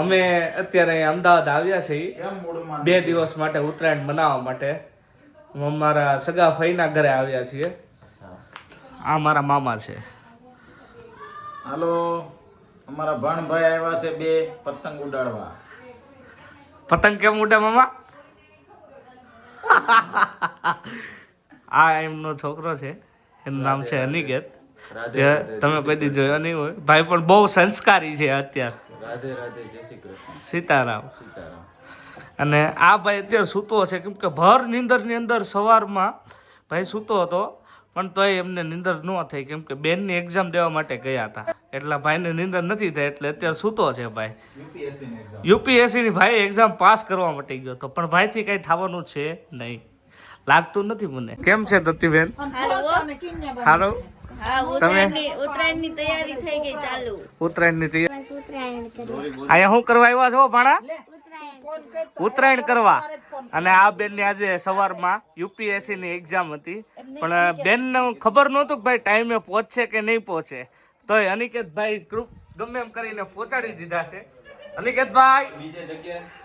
અમે અત્યારે અમદાવાદ આવ્યા છીએ 2 દિવસ માટે ઉત્તરાયણ મનાવવા માટે. અમારા સગા ફઈના ઘરે આવ્યા છીએ. આ મારા મામા છે. હાલો, અમારા ભણભાઈ આવ્યા છે 2 પતંગ ઉડાડવા. પતંગ કેમ ઉડે મામા? આ એમનો છોકરો છે, એનું નામ છે અનિકેત. જે તમે કોઈ દી જોયો નહીં હોય. ભાઈ પણ બહુ સંસ્કારી છે અત્યારે. રાધે રાધે, જય શ્રી કૃષ્ણ. સીતારામ. સીતારામ. અને આ ભાઈ અત્યારે સૂતો છે, કેમ કે ભર નીંદરની અંદર સવારમાં ભાઈ સૂતો હતો, પણ તોય એમને નીંદર ન થઈ, કેમ કે બેનની એક્ઝામ દેવા માટે ગયા હતા. એટલે ભાઈને નીંદર નથી થઈ, એટલે અત્યારે સૂતો છે ભાઈ. યુપીએસસીની ભાઈ એક્ઝામ પાસ કરવા માટે ગયો હતો, પણ ભાઈથી કંઈ થવાનું છે નહીં, લાગતું નથી મને. કેમ છે દત્તીબેન? હાલો. તમે ઉત્તરાયણની તૈયારી થઈ ગઈ ચાલુ. ઉત્તરાયણની તૈયારી અહીંયા શું કરવા આવ્યા છો ભાણા? ઉત્તરાયણ કરવા. અને આ બેનની આજે સવારમાં યુપીએસસીની એક્ઝામ હતી, પણ બેનને ખબર નહોતું કે ભાઈ ટાઈમે પહોંચશે કે નહીં પહોંચે, તોય અનિકેતભાઈ ગ્રુપ ગમે એમ કરીને પહોંચાડી દીધા છે. અનિકેતભાઈ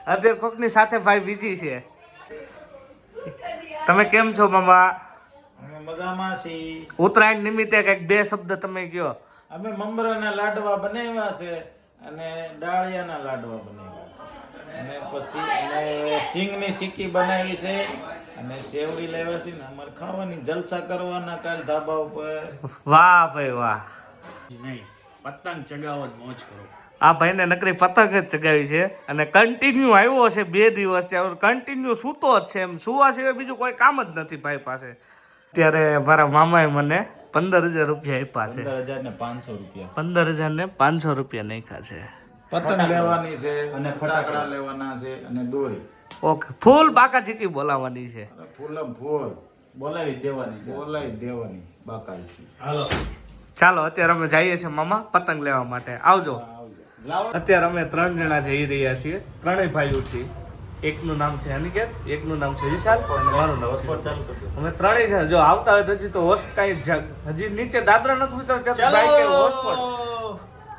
અત્યારે કોકની સાથે ભાઈ બીજી છે. તમે કેમ છો મામા? અમે મજામાં છીએ. ઉત્તરાયણ નિમિત્તે કંઈક 2 શબ્દ તમે કહો. અમે મમરાના લાડવા બનાવ્યા છે અને ડાળિયાના લાડવા બનાવ્યા છે, અને પછી અમે સિંગની સિક્કી બનાવી છે અને સેવડી લેવા છે ને અમારે ખાવાની જલસા કરવાના કાલ ધાબા ઉપર. વાહ ભાઈ વાહ. નહીં, પતંગ ચગાવો જ મોજ કરો. આ ભાઈને નકરી પતંગ જ ચગાવી છે, અને કન્ટિન્યુ આવ્યો છે 2 દિવસ કન્ટિન્યુ સૂતો જ છે. એમ સુવા સિવાય બીજું કોઈ કામ જ નથી ભાઈ પાસે. અત્યારે મારા મામાએ મને 15,000 રૂપિયા આપ્યા છે. 15,500 રૂપિયા. 15,500 રૂપિયા નાખ્યા છે. પતંગ લેવાની છે અને ફટાકડા લેવાના છે અને દોરી. ઓકે, ફૂલ બાકા ચીકી બોલાવવાની છે. ફૂલ બોલાવી દેવાની બાકાજી. હાલો, ચાલો અત્યારે અમે જઈએ છીએ મામા પતંગ લેવા માટે. આવજો. અત્યારે અમે 3 જણા જઈ રહ્યા છીએ, 3 ભાઈઓ છીએ. એકનું નામ છે અનિકેત, એકનું નામ છે વિશાલ, અને મારું નામ છે. અમે 3 છે. જો આવતા હોય તો હજી તો હોસ્ટ કાંઈ હજી નીચે દાદરા નથી ઉતરતા.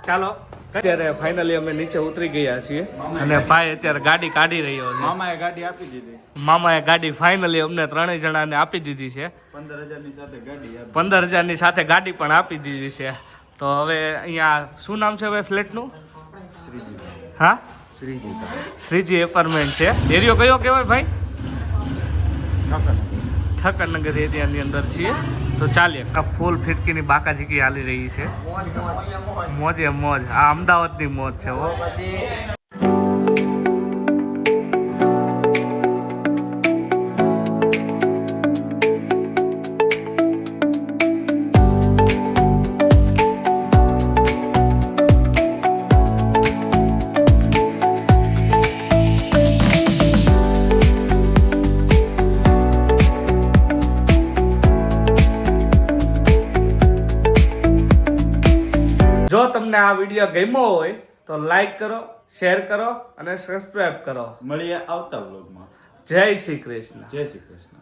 ચાલો અત્યારે ફાઇનલી અમે નીચે ઉતરી ગયા છીએ, અને ભાઈ અત્યારે ગાડી કાઢી રહ્યો છે. મામાએ ગાડી આપી દીધી. મામાએ ગાડી ફાઇનલી અમને 3 જણાને આપી દીધી છે. 15,000ની સાથે ગાડી. 15,000ની સાથે ગાડી પણ આપી દીધી છે. તો હવે અહીંયા શું નામ છે હવે ફ્લેટનું? હા, શ્રીજી એપાર્ટમેન્ટ છે. એરિયો કયો કહેવાય ભાઈ? ઠક્કરનગર એરિયાની અંદર છીએ. તો ચાલીએ. ફૂલ ફિરકીની બાકાજીકી હાલી રહી છે. મોજે મોજ. આ અમદાવાદની મોજ છે હો. જો તમને આ વિડીયો ગમ્યો હોય તો લાઈક કરો, શેર કરો અને સબસ્ક્રાઇબ કરો. મળીએ આવતા વ્લોગમાં. જય શ્રી કૃષ્ણ. જય શ્રી કૃષ્ણ.